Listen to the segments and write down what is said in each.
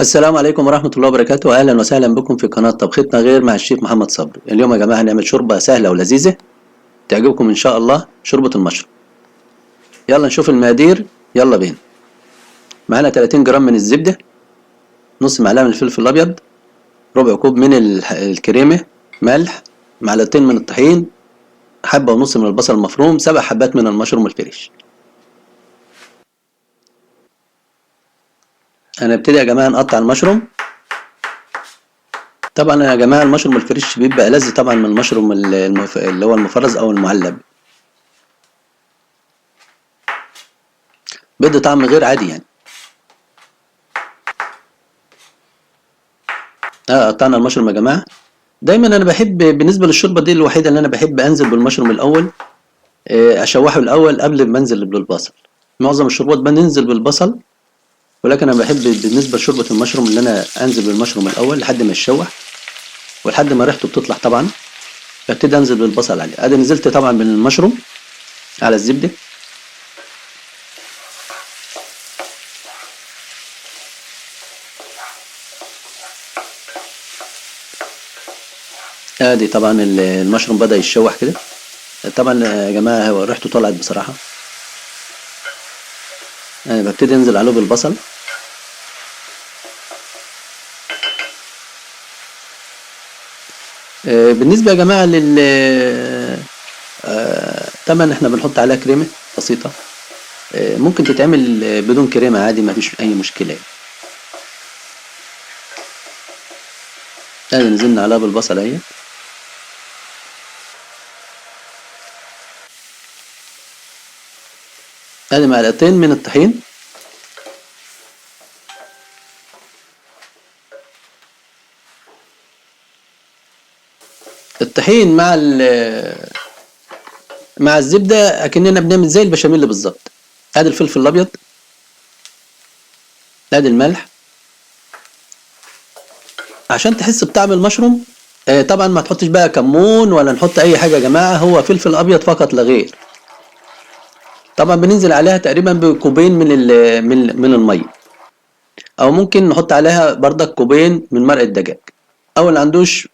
السلام عليكم ورحمة الله وبركاته، أهلا وسهلا بكم في قناة طبختنا غير مع الشيف محمد صبري. اليوم يا جماعة هنعمل شوربة سهلة ولذيذة تعجبكم إن شاء الله، شوربة المشروم. يلا نشوف المقادير، يلا بينا. معانا 30 جرام من الزبدة، نص معلقة من الفلفل الأبيض، ربع كوب من الكريمة، ملح، معلقتين من الطحين، حبة ونص من البصل المفروم، 7 حبات من المشروم الفريش. هنبتدي يا جماعة نقطع المشروم. طبعا يا جماعة المشروم الفريش بيبقى ألذ طبعا من المشروم اللي هو المفرز أو المعلب، بيدي طعم غير عادي يعني. قطعنا المشروم يا جماعه. دايما انا بحب بالنسبه للشوربه دي الوحيده اللي انا بحب انزل بالمشروم الاول، اشوحه الاول قبل ما انزل بالبصل. معظم الشوربات بننزل بالبصل، ولكن انا بحب بالنسبه لشوربه المشروم اللي انا انزل بالمشروم الاول لحد ما يتشوح ولحد ما ريحته بتطلع طبعا، ببتدي انزل بالبصل عليه. ادي نزلت طبعا بالمشروم على الزبده. ادي طبعا المشروم بدا يتشوح كده. طبعا يا جماعه هو ريحته طلعت بصراحه. انا ببتدي انزل عليه بالبصل. بالنسبة يا جماعة طبعا احنا بنحط عليها كريمة بسيطة. ممكن تتعمل بدون كريمة عادي، ما فيش أي مشكلة. يعني نزلنا عليها بالبصل اهي. ادي معلقتين من الطحين. الطحين مع الزبدة أكننا بنعمل زي البشاميل بالظبط. ادي الفلفل الأبيض، ادي الملح عشان تحس بطعم المشروم. طبعا ما تحطش بقى كمون ولا نحط أي حاجة يا جماعة، هو فلفل أبيض فقط لا غير. طبعا بننزل عليها تقريبا بكوبين من المية، او ممكن نحط عليها بردك كوبين من مرق الدجاج، او اللي عندوش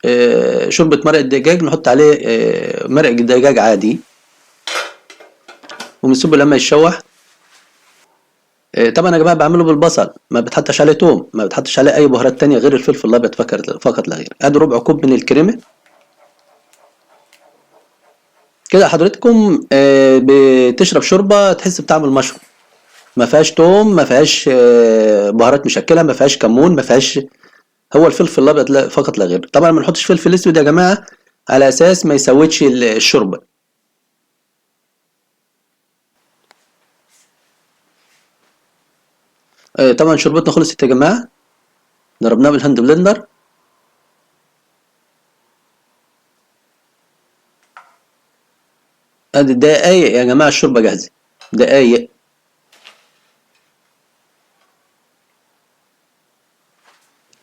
شوربة مرق الدجاج نحط عليه مرق دجاج عادي، ونسيبه لما يتشوح. طبعا يا جماعه بعمله بالبصل، ما بتحطش عليه توم، ما بتحطش عليه اي بهارات تانية غير الفلفل الابيض فقط لا غير. ادي ربع كوب من الكريمه. كده حضرتكم بتشرب شوربه تحس بطعم المشروم، ما فيهاش توم، ما فيهاش بهارات مشكله، ما فيهاش كمون، ما فيهاش، هو الفلفل الابيض فقط لا غير. طبعا ما نحطش فلفل اسود يا جماعه على اساس ما يسودش الشوربه. طبعا شوربتنا خلصت يا جماعه، ضربناها بالهاند بلندر. ادي دقايق يا جماعه الشوربه جاهزه، دقايق.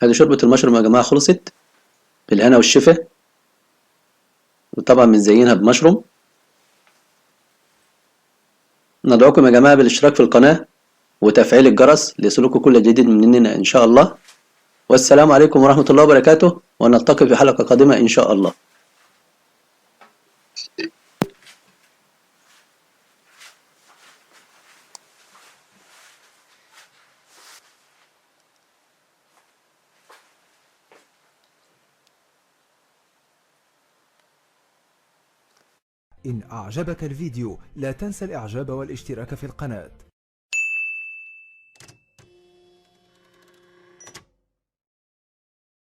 ادي شوربه المشروم يا جماعه خلصت، بالهنا والشفا. وطبعا بنزينها بمشروم. ندعوكم يا جماعه بالاشتراك في القناه وتفعيل الجرس ليصلكم كل جديد مننا ان شاء الله. والسلام عليكم ورحمه الله وبركاته، ونلتقي في حلقه قادمه ان شاء الله. إن أعجبك الفيديو لا تنسى الإعجاب والاشتراك في القناة.